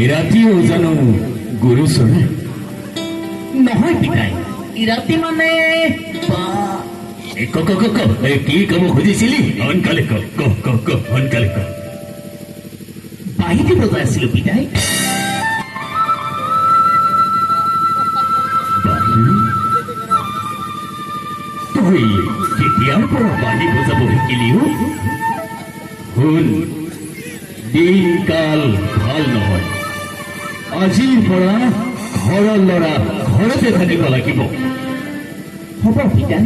ইৰাতিও জানো গুৰু চৰে নহয় পিতাই, ইৰাতি মানে কি কব খুজিছিলি? সোনকালে সোনকালে বাহিৰতে বজাই আছিলো পিতাই। তই কেতিয়াৰ পৰা বাঁহী বজাব শিকিলিও? শুন, দিনকাল ভাল নহয়। আজিৰ পৰা ঘৰৰ ল'ৰা ঘৰতে থাকিব লাগিব। হ'ব পিতাই।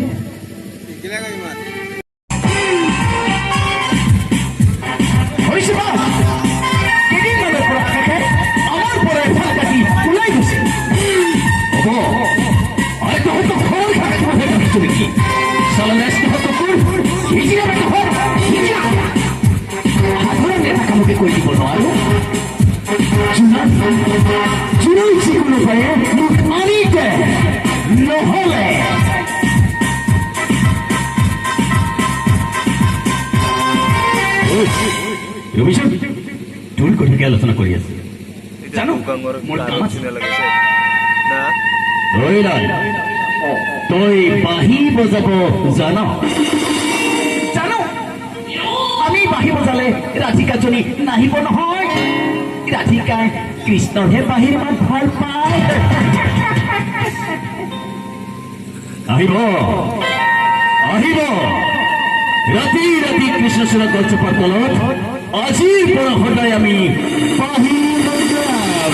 কেইদিনমানৰ পৰা থাকে আমাৰ পৰা এফাল কাটি ওলাই গৈছে। হ'ব আৰু তহঁতক ঘৰৰ ঘাট ভাবিছো নেকি? সাধাৰণ এটা কামকে কৰি দিব নোৱাৰো। যিলৈ যিকোনো পাৰে মোক আনিতে নহলে তোৰ কথাকে আলোচনা কৰি আছে জানো। মোৰ কাম আছে। তই বাঁহী বজাব জান? জানো। আমি বাঁহী বজালে ৰাধিকাজনী নাহিব নহয়। ৰাধিকাই কৃষ্ণৰহে বাঁহীৰ মাত ভাল পায়। আহিব আহিব ৰাতি ৰাতি কৃষ্ণচূড়া গছজোপাৰ তলত আজিৰ পৰা সদায় আমি বাঁহী বজাম।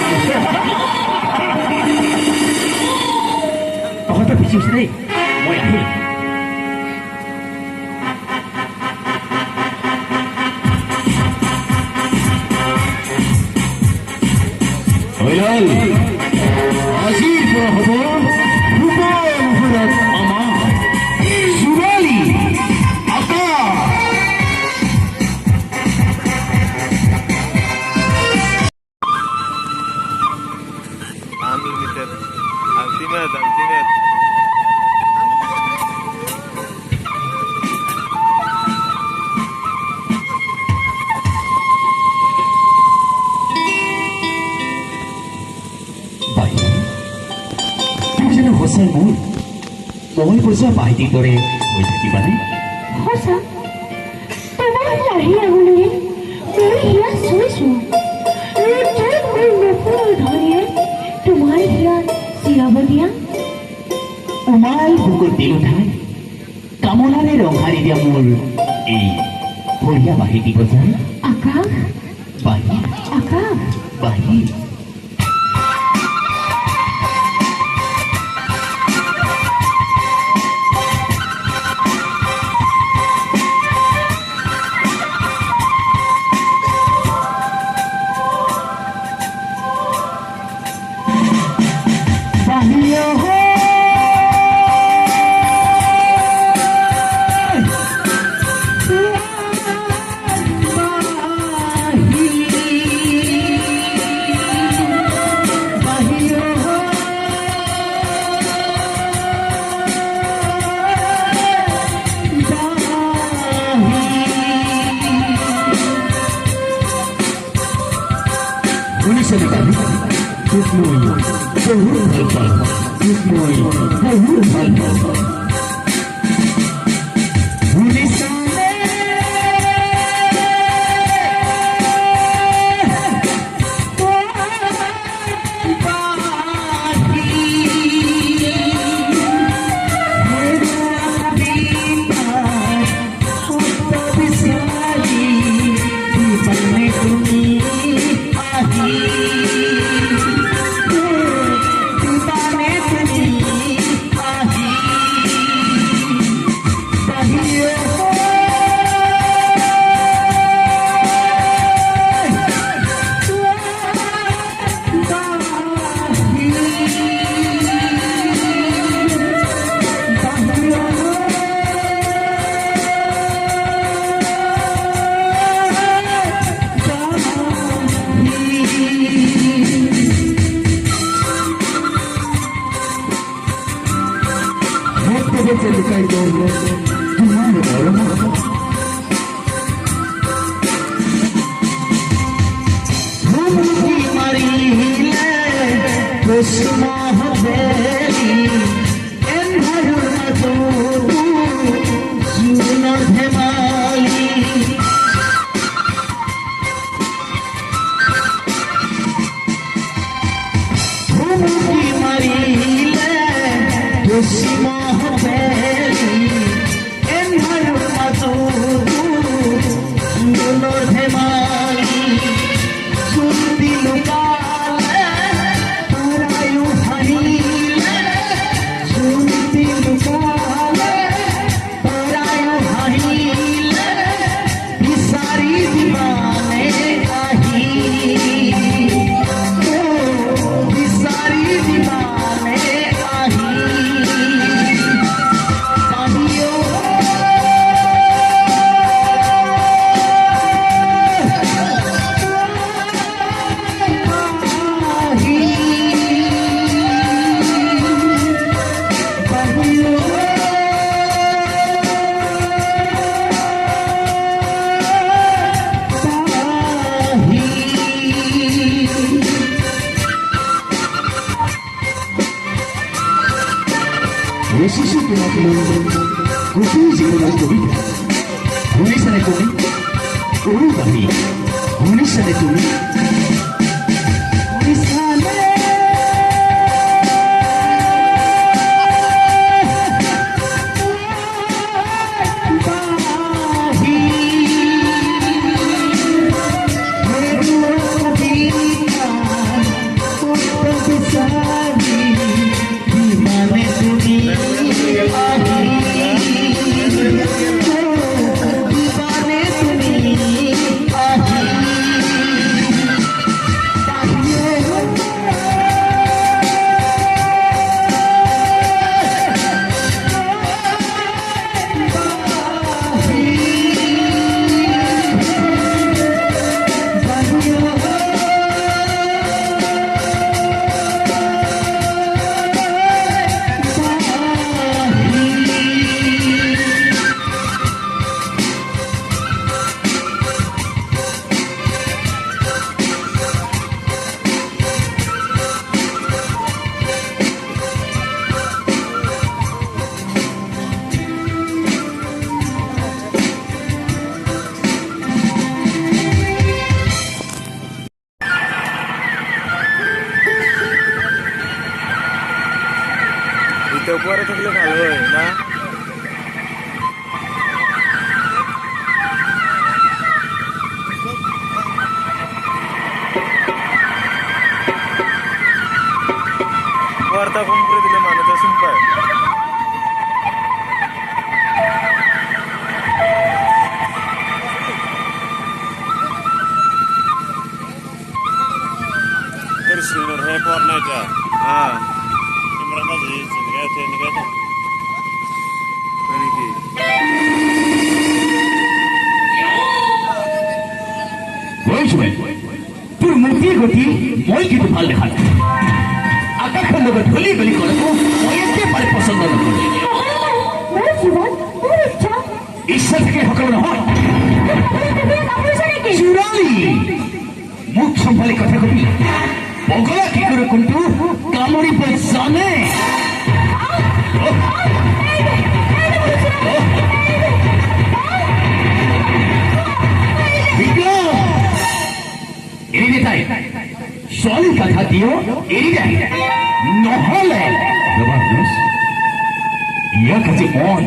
তহঁতৰ পিছি হৈছে দেই, মই আহিম। আজিৰ পৰা হ'ব শুভ মুহূৰ্তত আমাৰ জোৰালী আকাশ। সঁচাই মই বজোৱা বাহিনীৰ দৰে হৈ থাকিবানে? সঁচা, তোমাৰ লাহি আঙুলিৰে মই হিয়া চুইছো। মোৰ নপুৰ ধনীয়ে তোমাৰ হিয়া চিৰাব দিয়া। উমাল বুকুৰ দিল উঠাই কামনাৰে ৰঙাৰি দিয়া মোৰ এই বঢ়িয়া বাহিনী বজাই আকাশ বাহি আকাশ বাহি। দেখতে দেখতে লুকাই করল তোমার বড় মতো ধুমকি মারিলে কুসুম হবেলি এন্ধারুর মতো সুন্দর ধেমালি ধুমকি মারিলে কুসুম হবেলি এন্ধারুর মতো সুন্দর ধেমালি সুন্দি লুকালে তারায়ু হারিলে সুন্দি লুকালে তারায়ু হারিলে বিসারি দিবানে আহি ও বিসারি দিবানে আহি কাহিও শিশু তোমাকে গোপী জীবনের কবিতা শুনিছানে তুমি সৰু বাণী শুনিছানে তুমি শুনিছানে উপরে থাকলে ভালো হয় না পর্দা কম করে দিলে মানুষ শুন পায় Terus है पढ़ना क्या हाँ Mereka jadi singkat ini kan, ini বলছিলেন তোর মূর্তি গতি মই কিন্তু ভাল দেখা নাই আকাশের লোক ধলি গলি করবো মই একেবারে পছন্দ নকৰো মোৰ জীৱন মোৰ ইচ্ছা ইচ্ছা থাকে সকলো নহয় চুৰালি মুখ সম্ভালি কথা কবি বগলা কি কৰে কিন্তু কামড়িব জানে এড়িয়ে তাই ছোৱালী কথা দিও এৰি যায় নহলে ইয়াক আজি মই